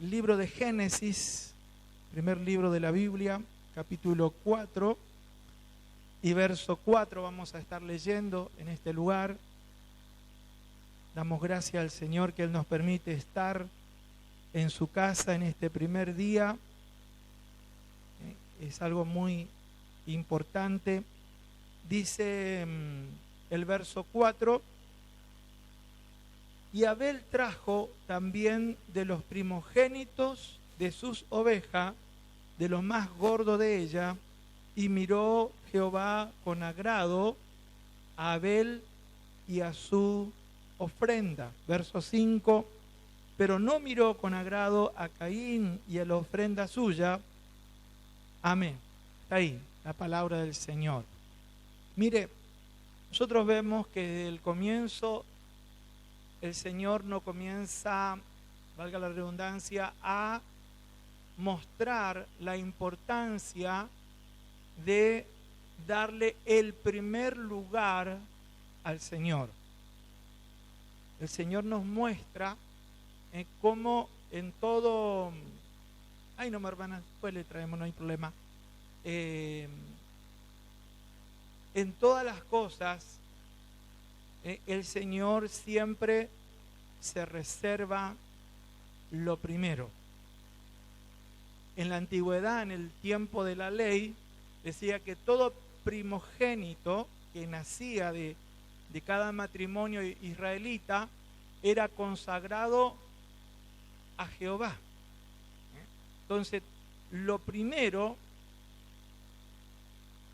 libro de Génesis, primer libro de la Biblia, capítulo 4 y verso 4 vamos a estar leyendo en este lugar. Damos gracias al Señor que Él nos permite estar en su casa en este primer día. Es algo muy importante. Dice el verso 4: y Abel trajo también de los primogénitos de sus ovejas, de lo más gordo de ella, y miró Jehová con agrado a Abel y a su ofrenda. Verso 5: pero no miró con agrado a Caín y a la ofrenda suya. Amén. Está ahí la palabra del Señor. Mire, nosotros vemos que desde el comienzo el Señor no comienza, valga la redundancia, a mostrar la importancia de darle el primer lugar al Señor. El Señor nos muestra cómo en todo... Ay, no, hermana, después le traemos, no hay problema. En todas las cosas, el Señor siempre se reserva lo primero. En la antigüedad, en el tiempo de la ley, decía que todo primogénito que nacía de cada matrimonio israelita era consagrado a Jehová. Entonces, lo primero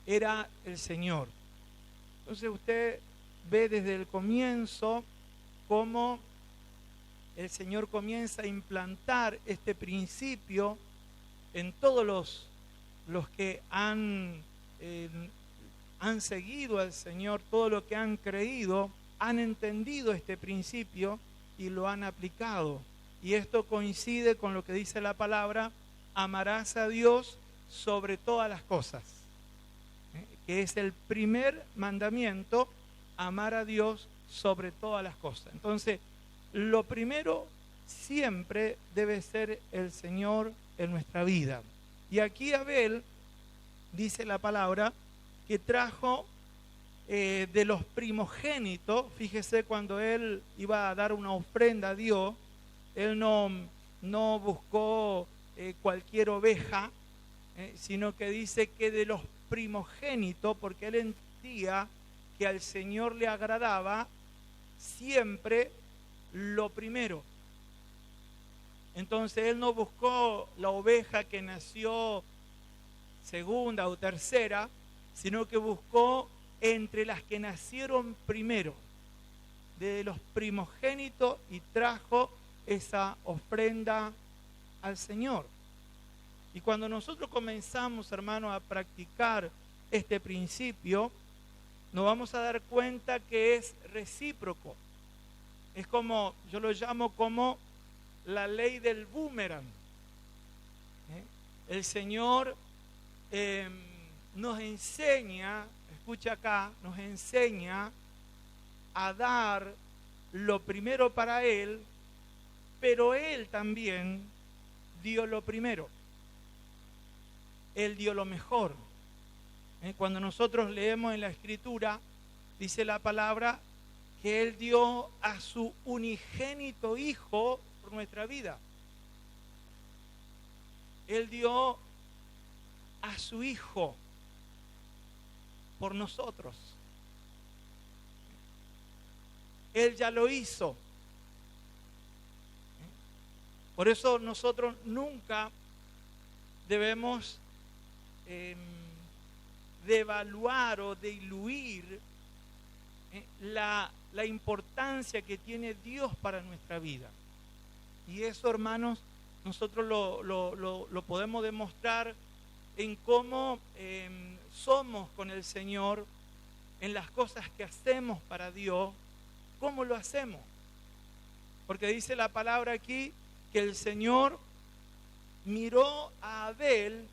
era el Señor. Entonces usted ve desde el comienzo cómo el Señor comienza a implantar este principio en todos los que han seguido al Señor, todos los que han creído, han entendido este principio y lo han aplicado. Y esto coincide con lo que dice la palabra: amarás a Dios sobre todas las cosas, que es el primer mandamiento, amar a Dios sobre todas las cosas. Entonces, lo primero siempre debe ser el Señor en nuestra vida. Y aquí Abel, dice la palabra, que trajo de los primogénitos. Fíjese, cuando él iba a dar una ofrenda a Dios, él no buscó cualquier oveja, sino que dice que de los primogénitos, porque él entendía que al Señor le agradaba siempre lo primero. Entonces él no buscó la oveja que nació segunda o tercera, sino que buscó entre las que nacieron primero, de los primogénitos, y trajo esa ofrenda al Señor. Y cuando nosotros comenzamos, hermanos, a practicar este principio, nos vamos a dar cuenta que es recíproco. Es como, yo lo llamo como la ley del boomerang. El Señor nos enseña, escucha acá, nos enseña a dar lo primero para Él, pero Él también dio lo primero. Él dio lo mejor. Cuando nosotros leemos en la Escritura, dice la palabra que Él dio a su unigénito Hijo por nuestra vida. Él dio a su Hijo por nosotros. Él ya lo hizo. Por eso nosotros nunca debemos devaluar o diluir la importancia que tiene Dios para nuestra vida. Y eso, hermanos, nosotros lo podemos demostrar en cómo somos con el Señor, en las cosas que hacemos para Dios, cómo lo hacemos. Porque dice la palabra aquí que el Señor miró a Abel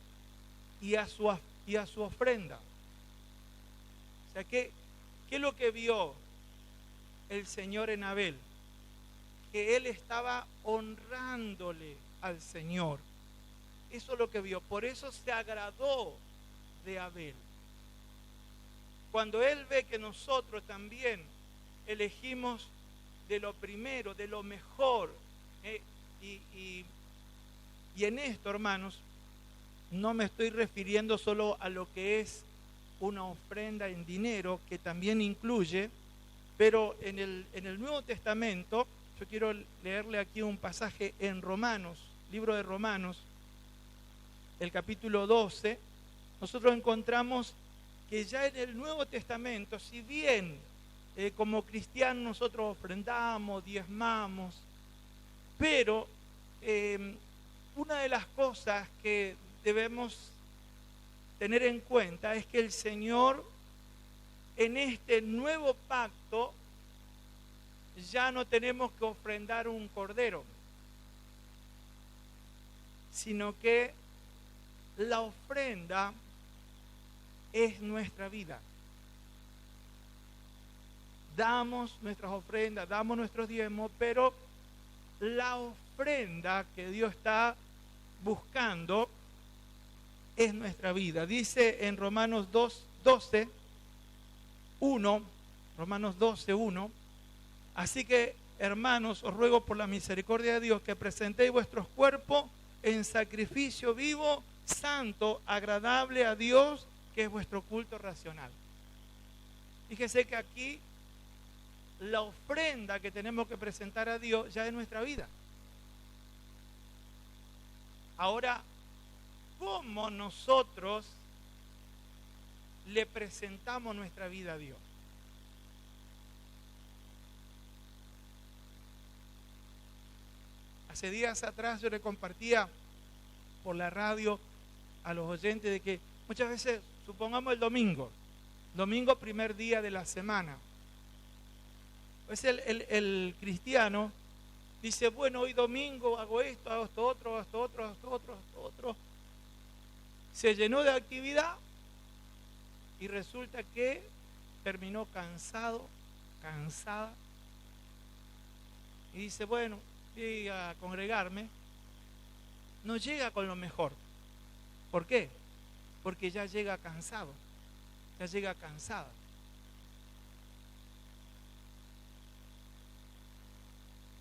y a su ofrenda. O sea, ¿qué es lo que vio el Señor en Abel? que él estaba honrándole al Señor. Eso es lo que vio. Por eso se agradó de Abel. Cuando él ve que nosotros también elegimos de lo primero, de lo mejor, y en esto, hermanos, no me estoy refiriendo solo a lo que es una ofrenda en dinero, que también incluye, pero en el Nuevo Testamento, yo quiero leerle aquí un pasaje en Romanos, libro de Romanos, el capítulo 12, nosotros encontramos que ya en el Nuevo Testamento, si bien como cristianos nosotros ofrendamos, diezmamos, pero una de las cosas que debemos tener en cuenta es que el Señor en este nuevo pacto ya no tenemos que ofrendar un cordero, sino que la ofrenda es nuestra vida. Damos nuestras ofrendas, damos nuestros diezmos, pero la ofrenda que Dios está buscando es nuestra vida. Dice en Romanos 12:1, Romanos 12:1, así que, hermanos, os ruego por la misericordia de Dios que presentéis vuestros cuerpos en sacrificio vivo, santo, agradable a Dios, que es vuestro culto racional. Fíjese que aquí la ofrenda que tenemos que presentar a Dios ya es nuestra vida. Ahora, ¿cómo nosotros le presentamos nuestra vida a Dios? Hace días atrás yo le compartía por la radio a los oyentes de que muchas veces, supongamos el domingo primer día de la semana, pues el cristiano dice, bueno, hoy domingo hago esto, hago esto otro, hago esto otro, hago esto otro, hago esto otro. Se llenó de actividad y resulta que terminó cansado, cansada, y dice, bueno, voy a congregarme. No llega con lo mejor. ¿Por qué? Porque ya llega cansado, ya llega cansada.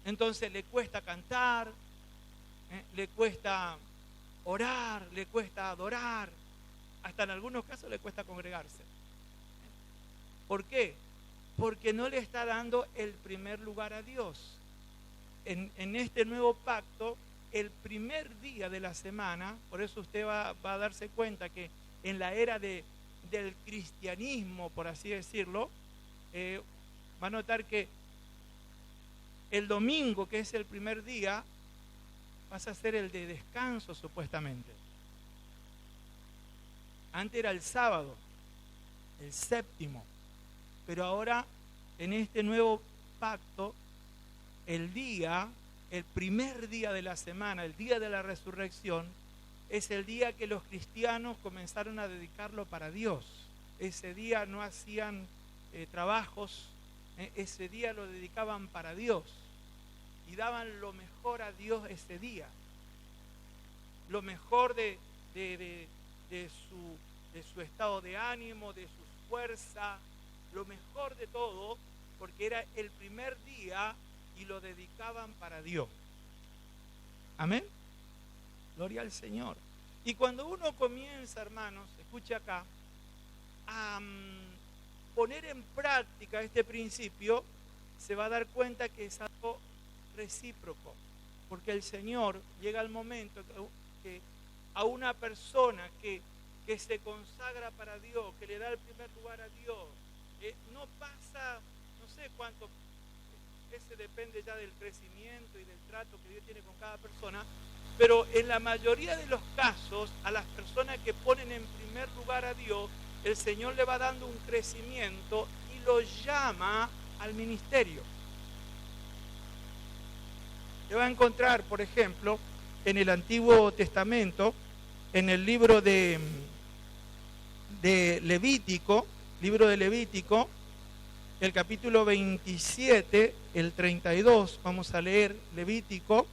Entonces le cuesta cantar, le cuesta orar, le cuesta adorar, hasta en algunos casos le cuesta congregarse. ¿Por qué? Porque no le está dando el primer lugar a Dios. En este nuevo pacto, el primer día de la semana, por eso usted va a darse cuenta que en la era del cristianismo, por así decirlo, va a notar que el domingo, que es el primer día, pasa a ser el de descanso supuestamente. Antes era el sábado, el séptimo, pero ahora en este nuevo pacto, el primer día de la semana, el día de la resurrección, es el día que los cristianos comenzaron a dedicarlo para Dios. Ese día no hacían trabajos, ese día lo dedicaban para Dios y daban lo mejor a Dios ese día, lo mejor de su estado de ánimo, de su fuerza, lo mejor de todo, porque era el primer día y lo dedicaban para Dios. Amén. Gloria al Señor. Y cuando uno comienza, hermanos, escuche acá, a poner en práctica este principio, se va a dar cuenta que es algo recíproco, porque el Señor llega al momento que a una persona que se consagra para Dios, que le da el primer lugar a Dios, no pasa, no sé cuánto, ese depende ya del crecimiento y del trato que Dios tiene con cada persona, pero en la mayoría de los casos, a las personas que ponen en primer lugar a Dios, el Señor le va dando un crecimiento y lo llama al ministerio. Se va a encontrar, por ejemplo, en el Antiguo Testamento, en el libro de Levítico, el capítulo 27, el 32, vamos a leer Levítico,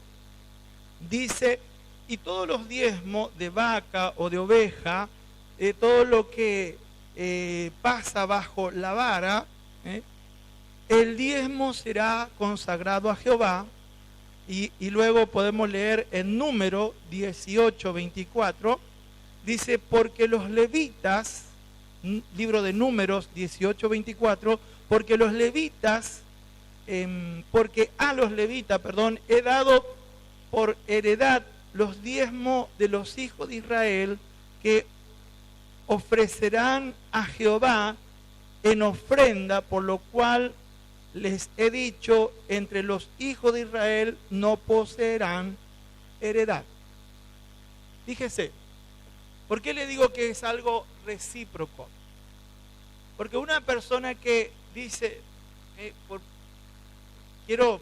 dice, y todos los diezmos de vaca o de oveja, todo lo que pasa bajo la vara, el diezmo será consagrado a Jehová. Y luego podemos leer en Número 18, 24, dice, porque los levitas, libro de Números 18, 24, porque los levitas, porque a los levitas, he dado por heredad los diezmos de los hijos de Israel que ofrecerán a Jehová en ofrenda, por lo cual les he dicho, entre los hijos de Israel no poseerán heredad. Fíjese, ¿por qué le digo que es algo recíproco? Porque una persona que dice, quiero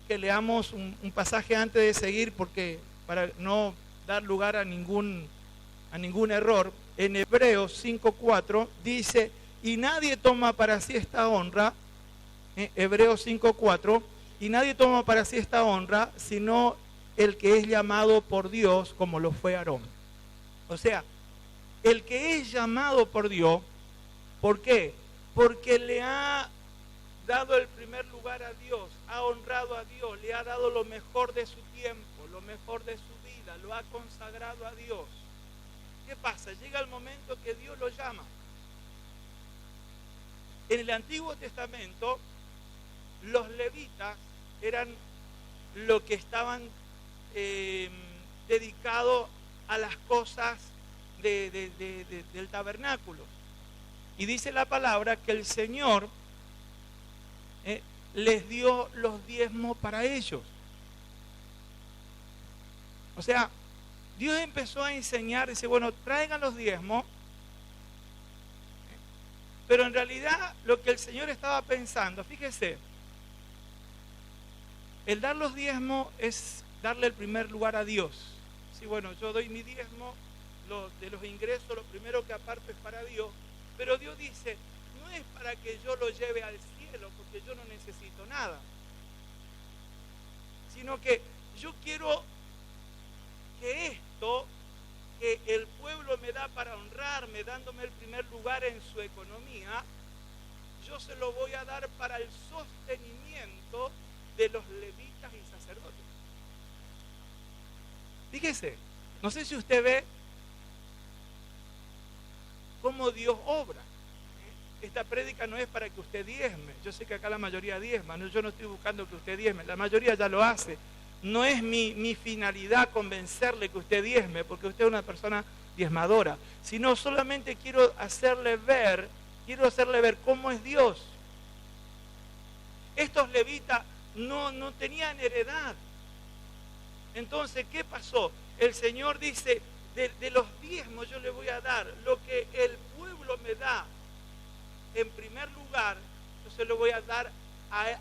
que leamos un pasaje antes de seguir, porque para no dar lugar a ningún error, en Hebreos 5:4 dice, y nadie toma para sí esta honra, Hebreos 5:4, y nadie toma para sí esta honra, sino el que es llamado por Dios, como lo fue Aarón. O sea, el que es llamado por Dios, ¿por qué? Porque le ha dado el primer lugar a Dios, ha honrado a Dios, le ha dado lo mejor de su tiempo, lo mejor de su vida, lo ha consagrado a Dios. ¿Qué pasa? Llega el momento que Dios lo llama. En el Antiguo Testamento, los levitas eran los que estaban dedicados a las cosas del tabernáculo. Y dice la palabra que el Señor les dio los diezmos para ellos. O sea, Dios empezó a enseñar, dice, bueno, traigan los diezmos, pero en realidad lo que el Señor estaba pensando, fíjese, el dar los diezmos es darle el primer lugar a Dios. Sí, bueno, yo doy mi diezmo, de los ingresos, lo primero que aparto es para Dios, pero Dios dice, no es para que yo lo lleve al cielo, porque yo no necesito nada, sino que yo quiero que esto que el pueblo me da para honrarme, dándome el primer lugar en su economía, yo se lo voy a dar para el sostenimiento de los levitas y sacerdotes. Fíjese, no sé si usted ve cómo Dios obra. Esta prédica no es para que usted diezme. Yo sé que acá la mayoría diezma, yo no estoy buscando que usted diezme, la mayoría ya lo hace. No es mi finalidad convencerle que usted diezme, porque usted es una persona diezmadora, sino solamente quiero hacerle ver cómo es Dios. Estos levitas no tenían heredad. Entonces, ¿qué pasó? El Señor dice, de los diezmos yo le voy a dar lo que el pueblo me da en primer lugar, yo se lo voy a dar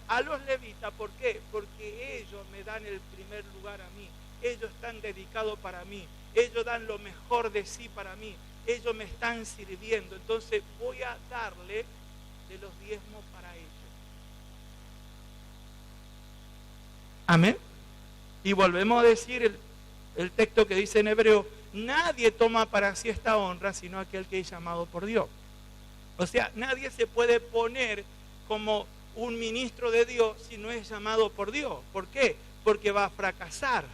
a los levitas. ¿Por qué? Porque ellos me dan el primer lugar a mí, ellos están dedicados para mí, ellos dan lo mejor de sí para mí, ellos me están sirviendo, entonces voy a darle de los diezmos para ellos. Amén. Y volvemos a decir el texto que dice en Hebreo, nadie toma para sí esta honra, sino aquel que es llamado por Dios. O sea, nadie se puede poner como un ministro de Dios si no es llamado por Dios. ¿Por qué? Porque va a fracasar.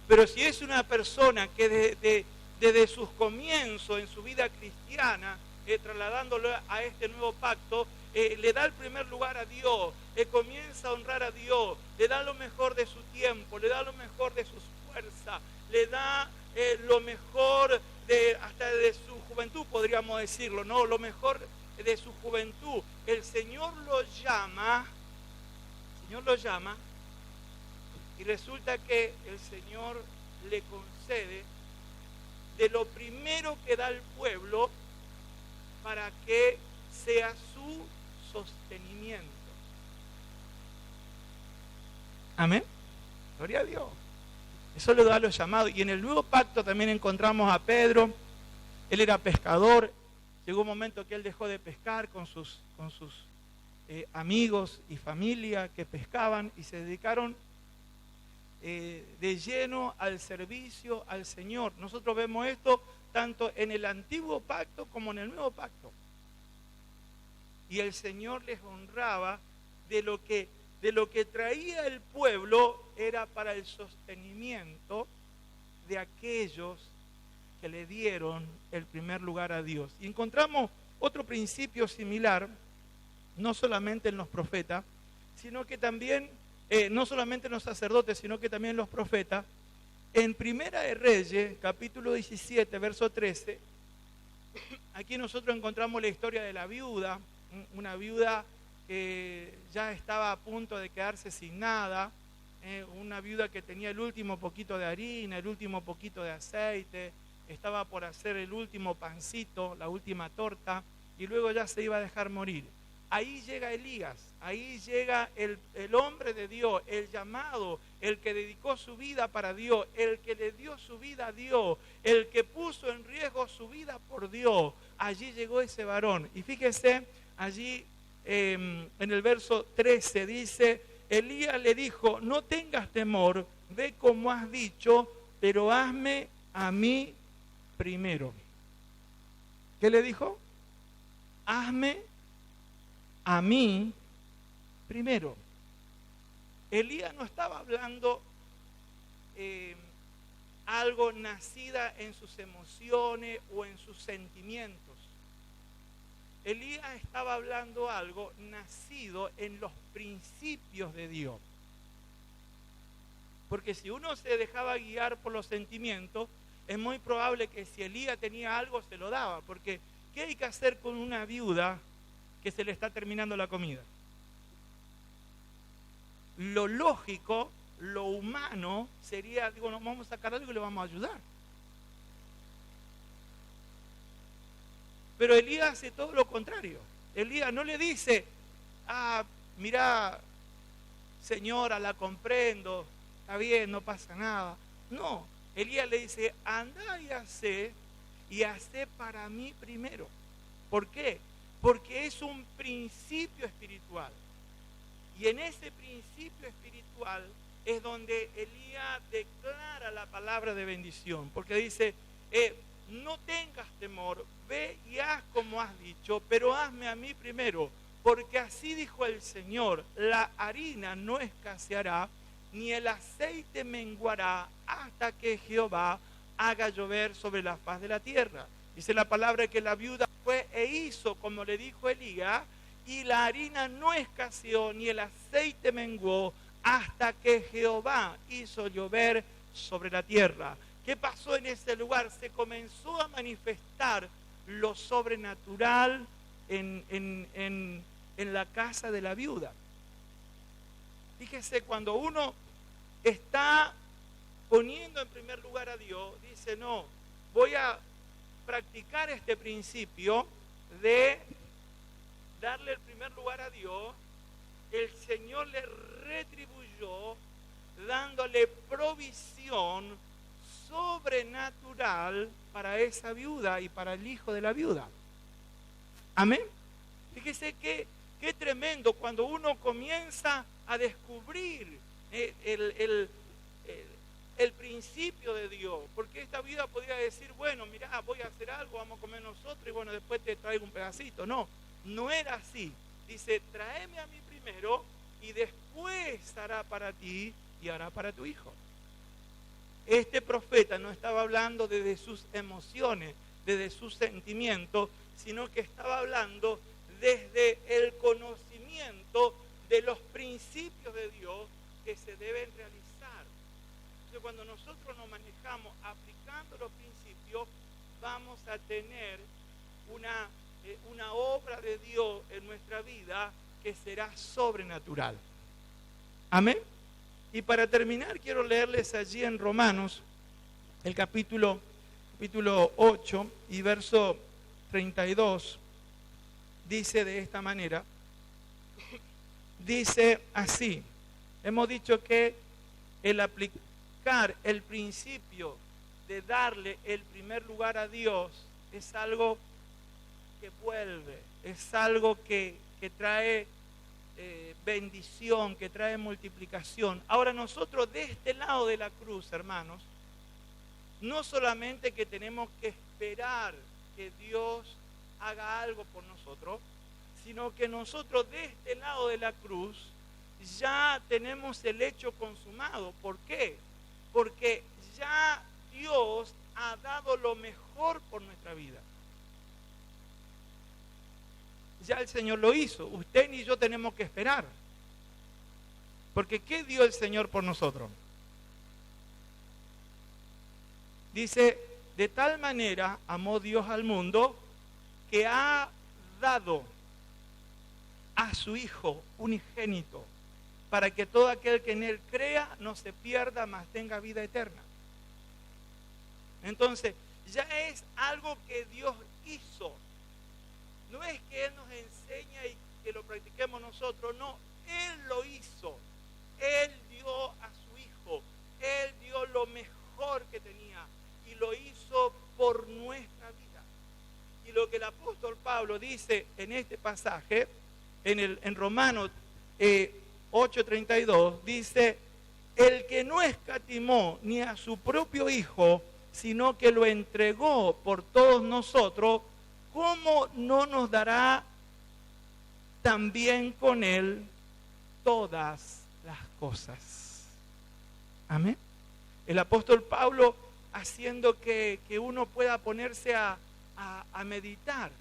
Pero si es una persona que desde sus comienzos en su vida cristiana, trasladándolo a este nuevo pacto, le da el primer lugar a Dios, comienza a honrar a Dios, le da lo mejor de su tiempo, le da lo mejor de sus fuerzas, le da lo mejor hasta de su juventud, podríamos decirlo, ¿no? Lo mejor de su juventud. El Señor lo llama, y resulta que el Señor le concede de lo primero que da el pueblo para que sea su sostenimiento. Amén. Gloria a Dios. Eso le da a los llamados. Y en el nuevo pacto también encontramos a Pedro. Él era pescador. Llegó un momento que él dejó de pescar con sus amigos y familia que pescaban y se dedicaron de lleno al servicio al Señor. Nosotros vemos esto tanto en el antiguo pacto como en el nuevo pacto. Y el Señor les honraba de lo que traía el pueblo, era para el sostenimiento de aquellos que le dieron el primer lugar a Dios. Y encontramos otro principio similar, no solamente en los profetas, sino que también, no solamente en los sacerdotes, sino que también en los profetas. En Primera de Reyes, capítulo 17, verso 13, aquí nosotros encontramos la historia de la viuda, una viuda que ya estaba a punto de quedarse sin nada, una viuda que tenía el último poquito de harina, el último poquito de aceite, estaba por hacer el último pancito, la última torta, y luego ya se iba a dejar morir. Ahí llega Elías, ahí llega el hombre de Dios, el llamado, el que dedicó su vida para Dios, el que le dio su vida a Dios, el que puso en riesgo su vida por Dios. Allí llegó ese varón. Y fíjese, allí en el verso 13 dice, Elías le dijo, no tengas temor, ve como has dicho, pero hazme a mí primero. ¿Qué le dijo? Hazme a mí primero. Elías no estaba hablando algo nacida en sus emociones o en sus sentimientos. Elías estaba hablando algo nacido en los principios de Dios. Porque si uno se dejaba guiar por los sentimientos, es muy probable que si Elías tenía algo se lo daba. Porque ¿qué hay que hacer con una viuda que se le está terminando la comida? Lo lógico, lo humano sería, digo, nos vamos a sacar algo y le vamos a ayudar. Pero Elías hace todo lo contrario. Elías no le dice, mira, señora, la comprendo, está bien, no pasa nada. No, Elías le dice, anda y hace para mí primero. ¿Por qué? Porque es un principio espiritual. Y en ese principio espiritual es donde Elías declara la palabra de bendición. Porque dice, no tengas temor, ve y haz como has dicho, pero hazme a mí primero. Porque así dijo el Señor, la harina no escaseará, ni el aceite menguará, hasta que Jehová haga llover sobre la faz de la tierra. Dice la palabra que la viuda fue e hizo como le dijo Elías, y la harina no escaseó, ni el aceite menguó, hasta que Jehová hizo llover sobre la tierra. ¿Qué pasó en ese lugar? Se comenzó a manifestar lo sobrenatural en la casa de la viuda. Fíjese, cuando uno está poniendo en primer lugar a Dios, dice, no, voy a practicar este principio de darle el primer lugar a Dios. El Señor le retribuyó dándole provisión sobrenatural para esa viuda y para el hijo de la viuda. Amén. Fíjese qué tremendo cuando uno comienza a descubrir el principio de Dios. Porque esta viuda podría decir, bueno, mirá, voy a hacer algo, vamos a comer nosotros y bueno, después te traigo un pedacito. No, no era así. Dice, tráeme a mí primero y después hará para ti y hará para tu hijo. Este profeta no estaba hablando desde sus emociones, desde sus sentimientos, sino que estaba hablando desde el conocimiento de los principios de Dios que se deben realizar. Entonces, cuando nosotros nos manejamos aplicando los principios, vamos a tener una obra de Dios en nuestra vida que será sobrenatural. Amén. Y para terminar, quiero leerles allí en Romanos, el capítulo 8 y verso 32, dice de esta manera, dice así, hemos dicho que el aplicar el principio de darle el primer lugar a Dios es algo que vuelve, es algo que trae bendición, que trae multiplicación. Ahora nosotros de este lado de la cruz, hermanos, no solamente que tenemos que esperar que Dios haga algo por nosotros, sino que nosotros de este lado de la cruz ya tenemos el hecho consumado. ¿Por qué? Porque ya Dios ha dado lo mejor por nuestra vida. Ya el Señor lo hizo. Usted ni yo tenemos que esperar. Porque ¿qué dio el Señor por nosotros? Dice, de tal manera amó Dios al mundo que ha dado a su Hijo unigénito, para que todo aquel que en Él crea no se pierda, mas tenga vida eterna. Entonces, ya es algo que Dios hizo. No es que Él nos enseña y que lo practiquemos nosotros, no, Él lo hizo. Él dio a su Hijo, Él dio lo mejor que tenía y lo hizo por nuestra vida. Y lo que el apóstol Pablo dice en este pasaje, en Romanos 8:32, dice, el que no escatimó ni a su propio Hijo, sino que lo entregó por todos nosotros, ¿cómo no nos dará también con Él todas las cosas? Amén. El apóstol Pablo haciendo que uno pueda ponerse a meditar.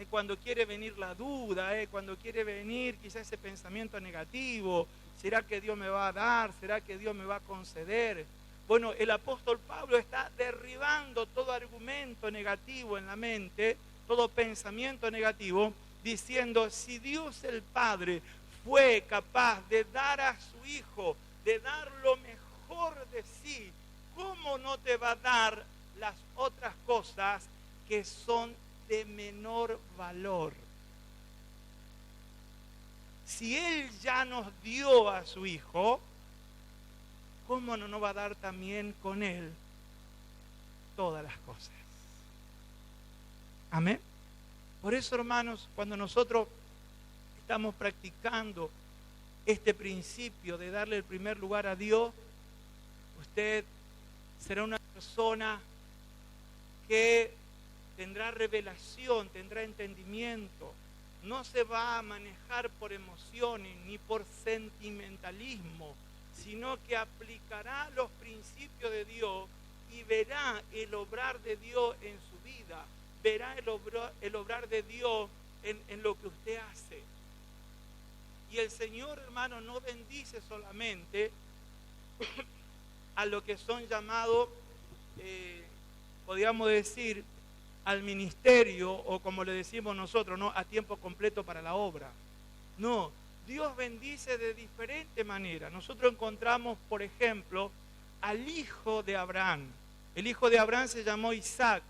Cuando quiere venir la duda, cuando quiere venir quizás ese pensamiento negativo, ¿será que Dios me va a dar? ¿Será que Dios me va a conceder? Bueno, el apóstol Pablo está derribando todo argumento negativo en la mente, todo pensamiento negativo, diciendo, si Dios el Padre fue capaz de dar a su Hijo, de dar lo mejor de sí, ¿cómo no te va a dar las otras cosas que son de menor valor? Si Él ya nos dio a su Hijo, ¿cómo no nos va a dar también con Él todas las cosas? Amén. Por eso, hermanos, cuando nosotros estamos practicando este principio de darle el primer lugar a Dios, usted será una persona que tendrá revelación, tendrá entendimiento, no se va a manejar por emociones ni por sentimentalismo, sino que aplicará los principios de Dios y verá el obrar de Dios en su vida, verá el obrar de Dios en lo que usted hace. Y el Señor, hermano, no bendice solamente a lo que son llamados, podríamos decir, al ministerio, o como le decimos nosotros, ¿no?, a tiempo completo para la obra. No, Dios bendice de diferente manera. Nosotros encontramos, por ejemplo, al hijo de Abraham. El hijo de Abraham se llamó Isaac,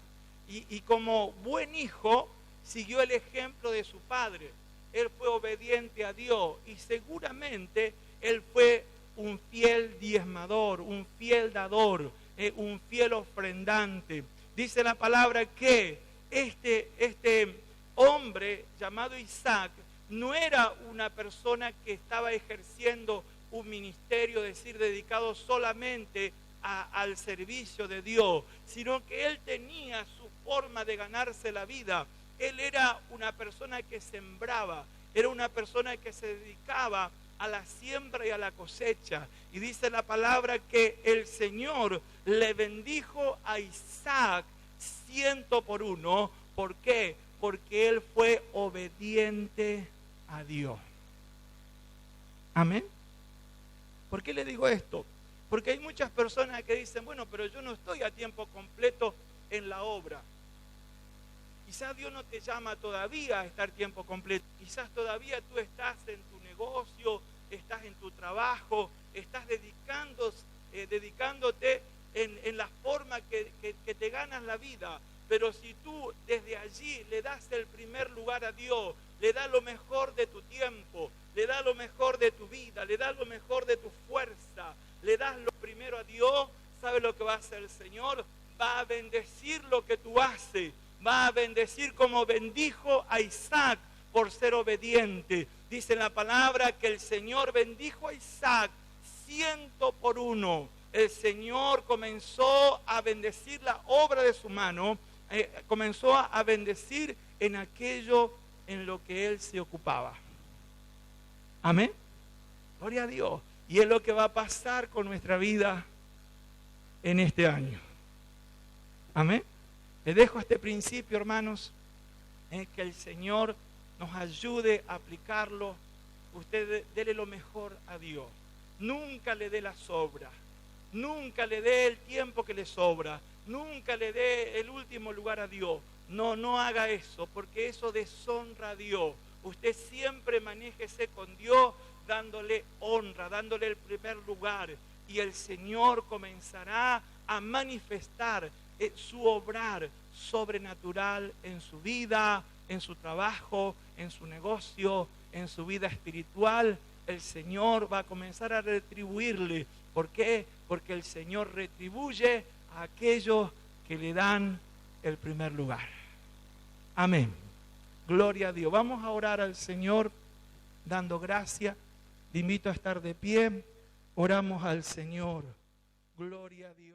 y como buen hijo siguió el ejemplo de su padre. Él fue obediente a Dios y seguramente él fue un fiel diezmador, un fiel dador, un fiel ofrendante. Dice la palabra que este hombre llamado Isaac no era una persona que estaba ejerciendo un ministerio, es decir, dedicado solamente al servicio de Dios, sino que él tenía su forma de ganarse la vida. Él era una persona que sembraba, era una persona que se dedicaba a la siembra y a la cosecha. Y dice la palabra que el Señor le bendijo a Isaac 100%. ¿Por qué? Porque él fue obediente a Dios. Amén. ¿Por qué le digo esto? Porque hay muchas personas que dicen, bueno, pero yo no estoy a tiempo completo en la obra. Quizás Dios no te llama todavía a estar tiempo completo. Quizás todavía tú estás en tu negocio, estás en tu trabajo, estás dedicándote en la forma que te ganas la vida. Pero si tú desde allí le das el primer lugar a Dios, le das lo mejor de tu tiempo, le das lo mejor de tu vida, le das lo mejor de tu fuerza, le das lo primero a Dios, ¿sabe lo que va a hacer el Señor? Va a bendecir lo que tú haces, va a bendecir como bendijo a Isaac por ser obediente. Dice la palabra que el Señor bendijo a Isaac 100 por 1. El Señor comenzó a bendecir la obra de su mano, comenzó a bendecir en aquello en lo que él se ocupaba. Amén. Gloria a Dios. Y es lo que va a pasar con nuestra vida en este año. Amén. Les dejo este principio, hermanos, que el Señor nos ayude a aplicarlo. Usted dele lo mejor a Dios. Nunca le dé la sobra. Nunca le dé el tiempo que le sobra. Nunca le dé el último lugar a Dios. No haga eso, porque eso deshonra a Dios. Usted siempre manéjese con Dios, dándole honra, dándole el primer lugar. Y el Señor comenzará a manifestar su obrar sobrenatural en su vida, en su trabajo, en su negocio, en su vida espiritual. El Señor va a comenzar a retribuirle. ¿Por qué? Porque el Señor retribuye a aquellos que le dan el primer lugar. Amén. Gloria a Dios. Vamos a orar al Señor dando gracia. Le invito a estar de pie. Oramos al Señor. Gloria a Dios.